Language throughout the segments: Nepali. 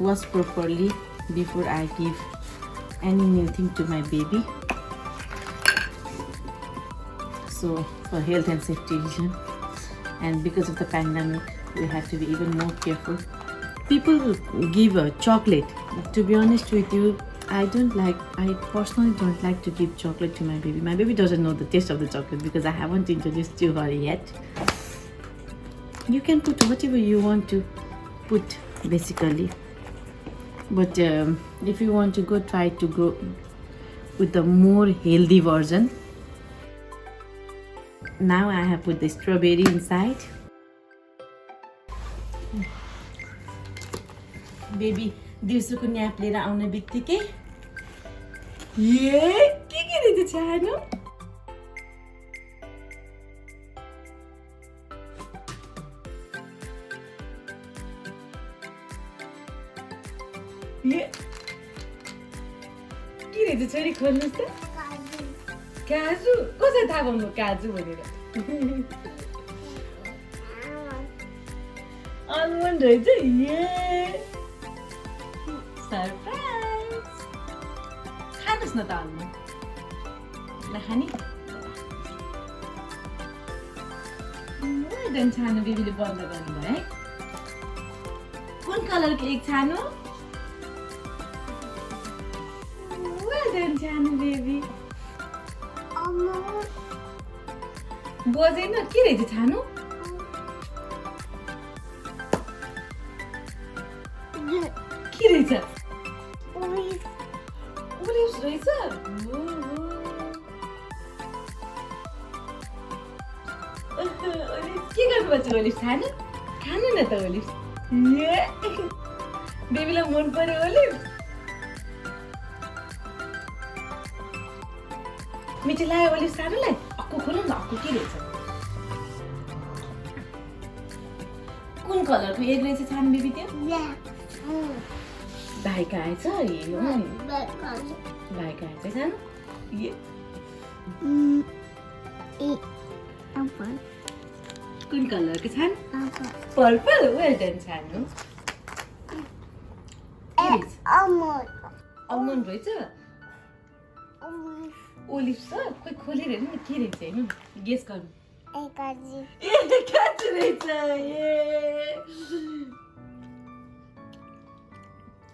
wash properly before I give any new thing to my baby. So for health and safety reason, and because of the pandemic, we have to be even more careful. People give a chocolate. To be honest with you, I personally don't like to give chocolate to my baby. My baby doesn't know the taste of the chocolate because I haven't introduced to her yet. You can put whatever you want to put, basically. But if you want to try to go with the more healthy version. Now I have put the strawberry inside. Baby, दिउँसोको न्याप लिएर आउने बित्तिकै के रहेछ छानो? के रहेछ छोरी, खोल्नुहोस् त। काजु कसरी थाहा पाउनु काजु भनेर? आलमन्ड रहेछ। सरप्राइज! खानुहोस् न त आलमन्ड। नखाने? एकदम छानो बेबीले बन्द गर्नुभयो है। कुन कलरको एक छानो? छानो बेबी बजेन। के रहेछ छानो? के रहेछ? ओलिभ्स रहेछ। के गर्नुपर्छ ओलिभ्स खानु? खानु न त ओलिभ्स। बेबीलाई मन पर्यो ओलिभ्स? मिठी लाग्यो ओलिभ्स खानुलाई? अक्को खोलौँ न, अक्को के रहेछ? कुन कलरको एग रहेछ छानु बेबी त्यो? भाइका आएछ। भाइका आएछ छानु? कुन कलरको छानु? पर्पल। वेल डन छानु। आलमन्ड रहेछ। ओलिभ छ। खोइ खोलेर हेर्नु न के रहेछ, हेर्नु गेस गर्नु। काजु रहेछ।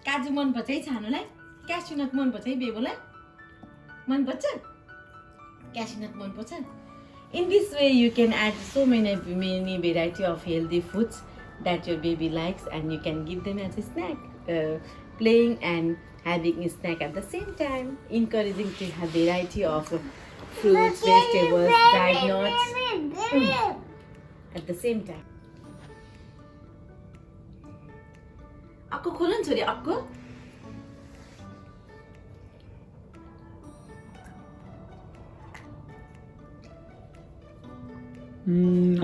काजु मन पर्छ है छानुलाई? क्यास्युनट मन पर्छ है बेबोलाई? मन पर्छ? क्यास्युनट मन पर्छ? In this way you can add so many variety of healthy foods that your baby likes, and you can give them as a snack, playing and having a snack at the same time, encouraging to have variety of fruits, vegetables, dried nuts at the same time. Akko खोलन छोरी akko.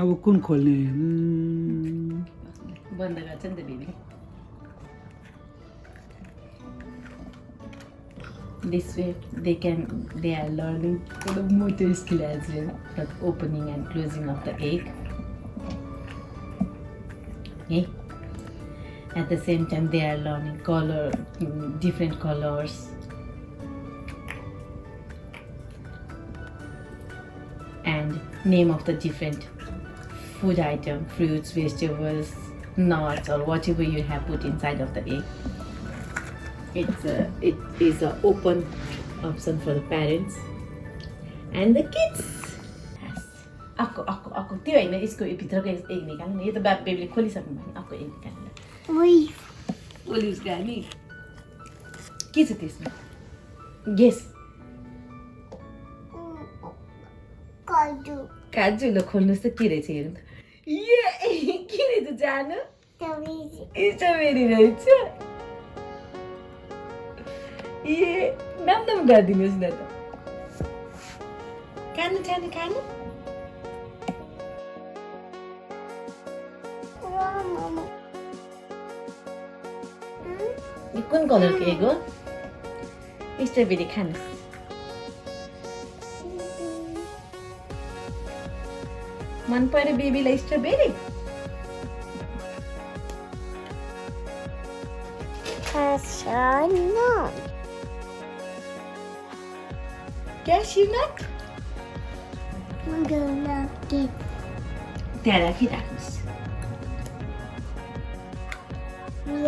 अब कुन खोल्ने? बन्द गर्छ नि त baby. This way they are learning the motor skill as well, the opening and closing of the egg. Okay. At the same time they are learning different colors. And name of the different food item, fruits, vegetables, nuts, or whatever you have put inside of the egg. It is an open option for the parents and the kids. Yes. Ako. त्यो हैन, यसको भित्रको एग निकाल्नु नि। यो त बेबीले खोलिसक्नु भयो नि। ako एग निकाल्नु। ओलिभ्स गानी के छ त्यसमा? गेस। काजु। ल खोल्नुहोस् त के रहेछ हेर्नु त। के रहेछ जानु? स्ट्रबेरी रहेछ। नाम गरिदिनुहोस् न त। खानु। यो कुन कलरको एग हो? स्ट्रबेरी खानु। मन पर्यो बेबीलाई strawberry? Cashew. Cashew nut? I'm gonna get त्यहाँ राखिराख्नुहोस्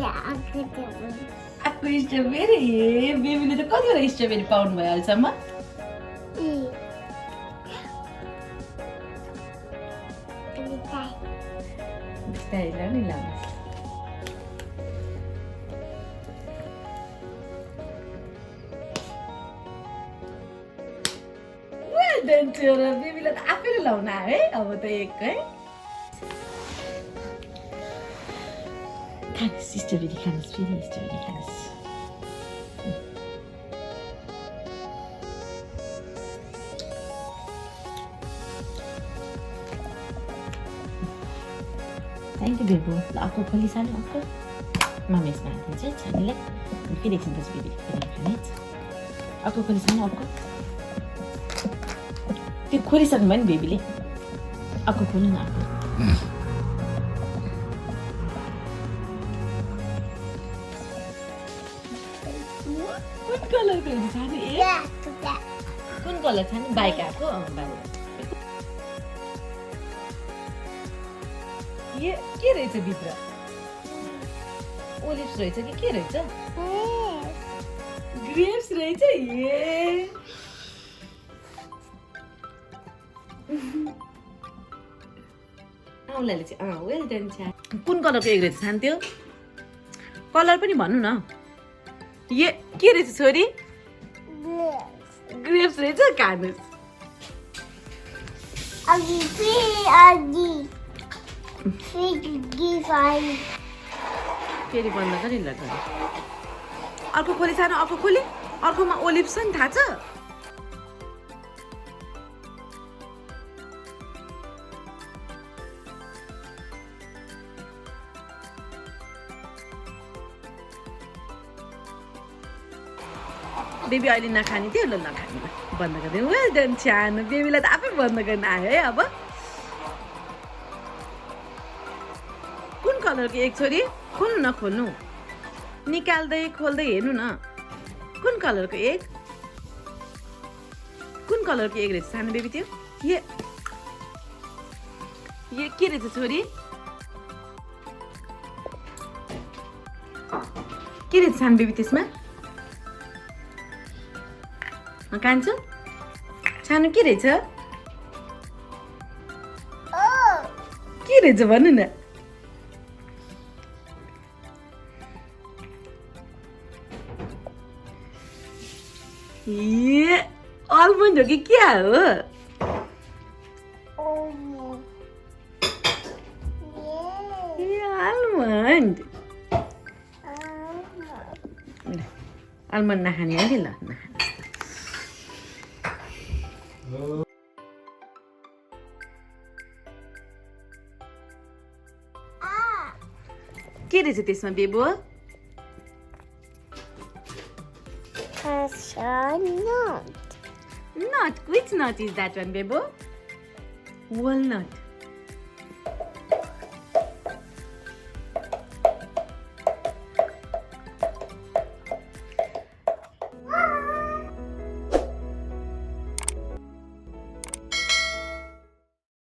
I could do it. आएको स्ट्रबेरी बेबीले त कतिवटा स्ट्रबेरी पाउनु भयो अहिलेसम्म बिस्तारै लाउनु लाउनुहोस् छोरा बेबीलाई त आफैले लाउन आयो है अब त एक है खानुहोस् स्ट्रबेरी खानुहोस् फेरि स्ट्रबेरी खानुहोस् थ्याङ्क यू बेबु ल अर्को खोली सानो अर्को मम्मी यसमा हालिदिन्छ छानीलाई अनि फेरि एकछिन पछि बेबीले खोलेर खाने अर्को खोली सानो अर्को त्यो खोलिसक्नु भयो नि बेबीले अर्को खोल्नु न अर्को कुन कलरको हुन्छ छानु ए कुन कलर छानु बाइक आएको के रहेछ भित्र ओलिभ्स रहेछ कि के रहेछ ग्रेप्स रहेछ ए औलाले चाहिँ वेल डन छ कुन कलरको एग रहेछ छान त्यो कलर पनि भन्नु न के रहेछ छोरी ग्रेप्स रहेछ खानुहोस् फेरि बन्द गरी ल अर्को खोली सानो अर्को खोली अर्कोमा ओलिभ छ नि थाहा छ बेबी अहिले नखाने थियो ल नखाने बन्द गरिदिनु वेल डन छ्यानो बेबीलाई त आफै बन्द गर्न आयो है अब कुन कलरको एक छोरी खोल्नु न खोल्नु निकाल्दै खोल्दै हेर्नु न कुन कलरको एक कुन कलरको एक रहेछ सानो बेबी त्यो के रहेछ छोरी के रहेछ सानो बेबी त्यसमा कान्छो सानो के रहेछ के रहेछ भन्नु न अलमन्ड हो कि क्या हो आलमन्ड आलमन्ड नखाने है ल के रहेछ त्यसमा बेबु Cashew. Nut. Which nut is that one, Bebo? Walnut.